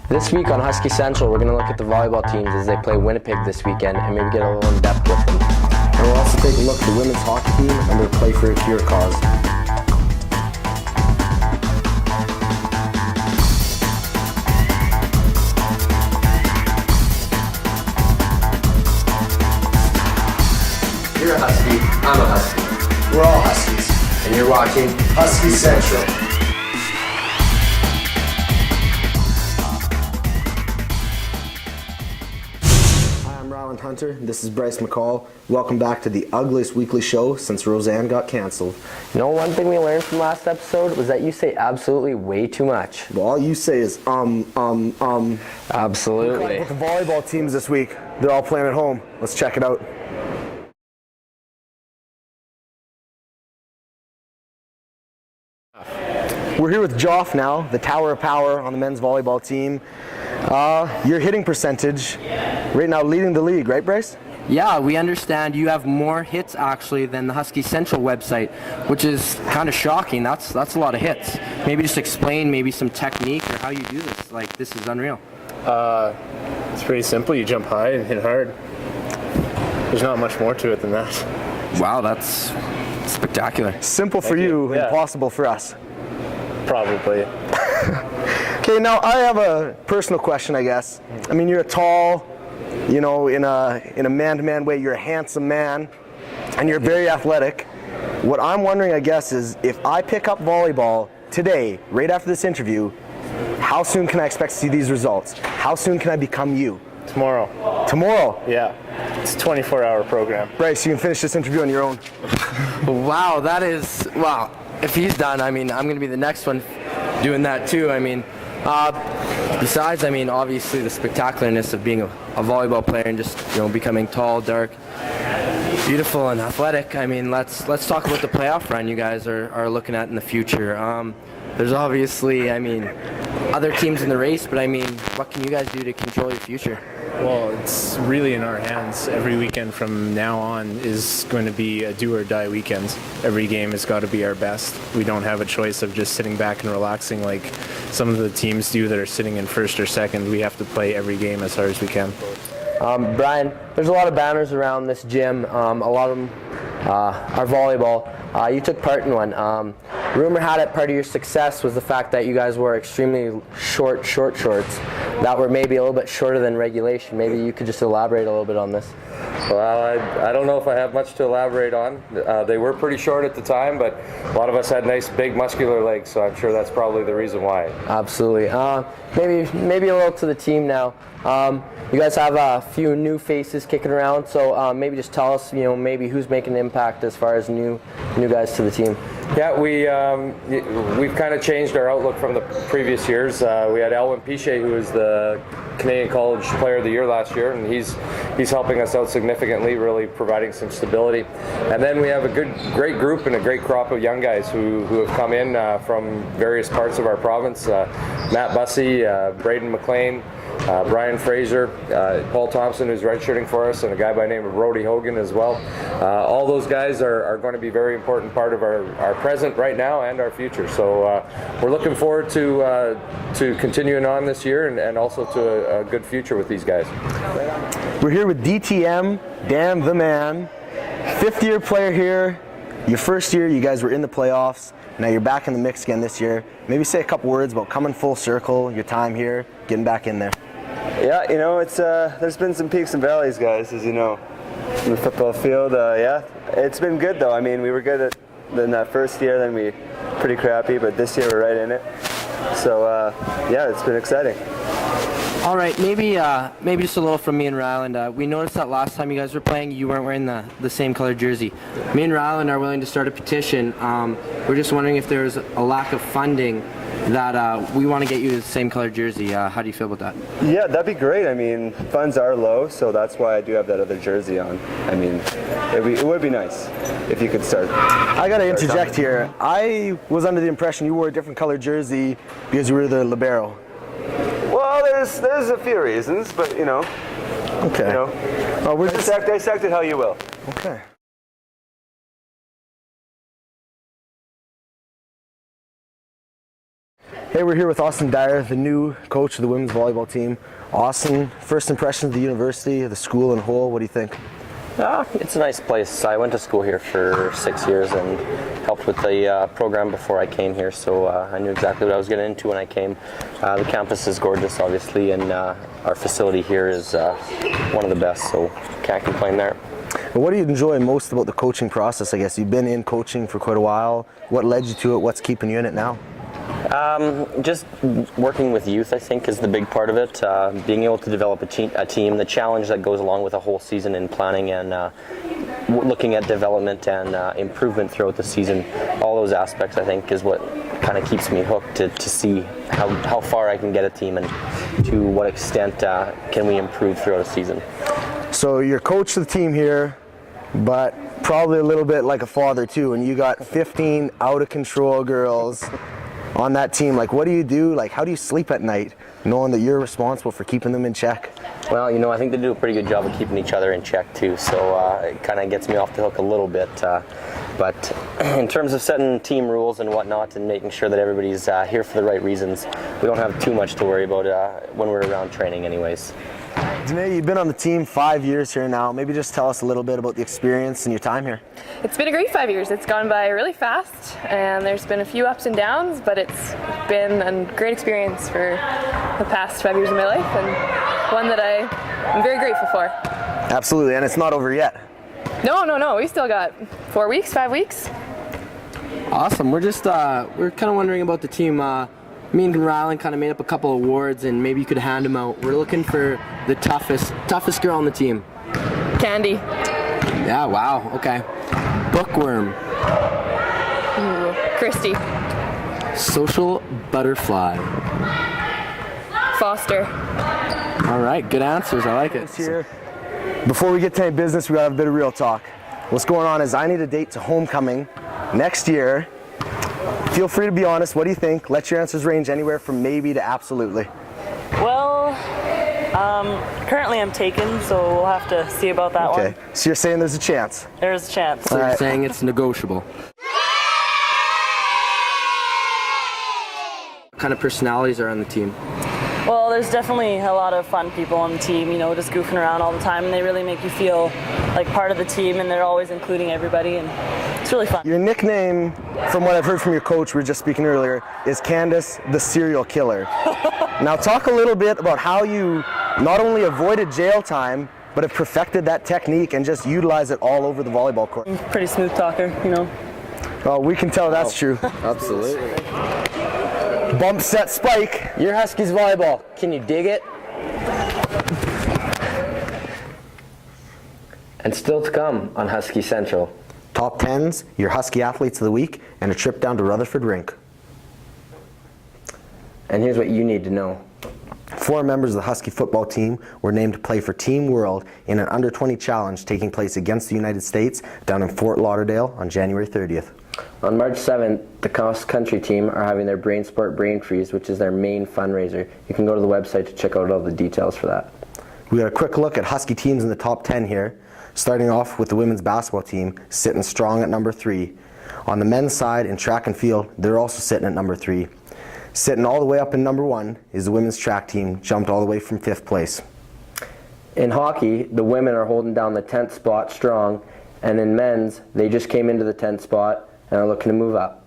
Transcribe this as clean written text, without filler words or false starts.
This week on Husky Central, we're going to look at the volleyball teams as they play Winnipeg this weekend and maybe get a little in-depth with them. And we'll also take a look at the women's hockey team and their Play for a Cure cause. You're a Husky, I'm a Husky. We're all Huskies. And you're watching Husky Central. Hi, I'm Ryland Hunter. This is Bryce McCall. Welcome back to the ugliest weekly show since Roseanne got canceled. You know, one thing we learned from last episode was that you say absolutely way too much. Well, all you say is Absolutely. With the volleyball teams this week, they're all playing at home. Let's check it out. We're here with Joff now, the Tower of Power on the men's volleyball team. Your hitting percentage right now leading the league, right, Bryce? Yeah, we understand you have more hits actually than the Husky Central website, which is kind of shocking. That's a lot of hits. Maybe just explain maybe some technique or how you do this. Like, this is unreal. It's pretty simple. You jump high and hit hard. There's not much more to it than that. Wow, that's spectacular. Simple for you, Yeah. impossible for us. Probably. Okay, now I have a personal question, I guess. I mean, you're a tall, you know, in a man-to-man way, you're a handsome man, and you're very athletic. What I'm wondering, I guess, is if I pick up volleyball today, right after this interview, how soon can I expect to see these results? How soon can I become you? Tomorrow. Tomorrow. Yeah. It's a 24-hour program. Bryce, you can finish this interview on your own. Wow, that is, wow. If he's done, I mean, I'm going to be the next one doing that too. I mean, besides, I mean, obviously the spectacularness of being a volleyball player and just, you know, becoming tall, dark, beautiful, and athletic. I mean, let's talk about the playoff run you guys are looking at in the future. There's obviously, I mean, other teams in the race, but I mean, what can you guys do to control your future? Well, it's really in our hands. Every weekend from now on is going to be a do-or-die weekend. Every game has got to be our best. We don't have a choice of just sitting back and relaxing like some of the teams do that are sitting in first or second. We have to play every game as hard as we can. Brian, there's a lot of banners around this gym. A lot of them are volleyball. You took part in one. Rumor had it part of your success was the fact that you guys wore extremely short shorts that were maybe a little bit shorter than regulation. Maybe you could just elaborate a little bit on this. Well, I don't know if I have much to elaborate on. They were pretty short at the time, but a lot of us had nice, big, muscular legs, so I'm sure that's probably the reason why. Absolutely. Maybe a little to the team now. You guys have a few new faces kicking around, so maybe just tell us, you know, maybe who's making an impact as far as new guys to the team. Yeah, we've kind of changed our outlook from the previous years. We had Elwin Piche, who was the Canadian College Player of the Year last year, and he's helping us out significantly, really providing some stability. And then we have a great group and a great crop of young guys who have come in from various parts of our province. Matt Bussey, Braden McLean, Brian Fraser, Paul Thompson, who's redshirting for us, and a guy by the name of Brody Hogan as well. All those guys are going to be a very important part of our present right now and our future. So we're looking forward to continuing on this year and also to a good future with these guys. We're here with DTM, Dan the Man, fifth-year player here. Your first year, you guys were in the playoffs. Now you're back in the mix again this year. Maybe say a couple words about coming full circle, your time here, getting back in there. Yeah, you know, it's there's been some peaks and valleys, guys, as you know, in the football field. Yeah, it's been good though. I mean, we were good in that first year, then we pretty crappy, but this year we're right in it. So yeah, it's been exciting. All right, maybe just a little from me and Ryland. We noticed that last time you guys were playing, you weren't wearing the same color jersey. Me and Ryland are willing to start a petition. We're just wondering if there's a lack of funding that we want to get you the same color jersey. How do you feel about that? Yeah, that'd be great. I mean, funds are low, so that's why I do have that other jersey on. I mean, it would be nice if you could start. I gotta interject here. I was under the impression you wore a different color jersey because you were the libero. Well, there's a few reasons, but you know. Okay. You know, we're just dissect it how you will. okay. Hey, we're here with Austin Dyer, the new coach of the women's volleyball team. Austin, first impressions of the university, the school in whole, what do you think? It's a nice place. I went to school here for 6 years and helped with the program before I came here, so I knew exactly what I was getting into when I came. The campus is gorgeous, obviously, and our facility here is one of the best, so can't complain there. And what do you enjoy most about the coaching process, I guess? You've been in coaching for quite a while. What led you to it? What's keeping you in it now? Just working with youth, I think, is the big part of it. Being able to develop a team, the challenge that goes along with a whole season in planning and looking at development and improvement throughout the season. All those aspects, I think, is what kind of keeps me hooked to see how far I can get a team and to what extent can we improve throughout a season. So you're coach of the team here, but probably a little bit like a father too, and you got 15 out of control girls on that team. Like, what do you do? Like, how do you sleep at night knowing that you're responsible for keeping them in check? Well, you know, I think they do a pretty good job of keeping each other in check too, so it kind of gets me off the hook a little bit. But in terms of setting team rules and whatnot and making sure that everybody's here for the right reasons, we don't have too much to worry about when we're around training anyways. Danae, you've been on the team 5 years here now. Maybe just tell us a little bit about the experience and your time here. It's been a great 5 years. It's gone by really fast, and there's been a few ups and downs, but it's been a great experience for the past 5 years of my life, and one that I'm very grateful for. Absolutely, and it's not over yet. No, we still got 4 weeks, 5 weeks. Awesome. We're just we're kind of wondering about the team. Me and Rylan kind of made up a couple of awards, and maybe you could hand them out. We're looking for the toughest girl on the team. Candy. Yeah. Wow. Okay. Bookworm. Ooh, Christy. Social butterfly. Foster. All right. Good answers. I like it. Here. Before we get to any business, we gotta have a bit of real talk. What's going on is I need a date to homecoming next year. Feel free to be honest. What do you think? Let your answers range anywhere from maybe to absolutely. Well, currently I'm taken, so we'll have to see about that one. Okay, so you're saying there's a chance? There's a chance. So you're saying it's negotiable. What kind of personalities are on the team? Well, there's definitely a lot of fun people on the team, you know, just goofing around all the time, and they really make you feel like part of the team, and they're always including everybody, and it's really fun. Your nickname, from what I've heard from your coach, we were just speaking earlier, is Candace the Serial Killer. Now talk a little bit about how you not only avoided jail time, but have perfected that technique and just utilize it all over the volleyball court. I'm a pretty smooth talker, you know. Well, we can tell that's true. Absolutely. Bump, set, spike. Your Huskies volleyball. Can you dig it? And still to come on Husky Central. Top 10s, your Husky Athletes of the Week, and a trip down to Rutherford Rink. And here's what you need to know. 4 members of the Husky football team were named to play for Team World in an under-20 challenge taking place against the United States down in Fort Lauderdale on January 30th. On March 7th, the cross-country team are having their Brain Sport Brain Freeze, which is their main fundraiser. You can go to the website to check out all the details for that. We got a quick look at Husky teams in the top 10 here, starting off with the women's basketball team sitting strong at number 3. On the men's side in track and field, they're also sitting at number 3. Sitting all the way up in number 1 is the women's track team, jumped all the way from 5th place. In hockey, the women are holding down the 10th spot strong, and in men's, they just came into the 10th spot and are looking to move up.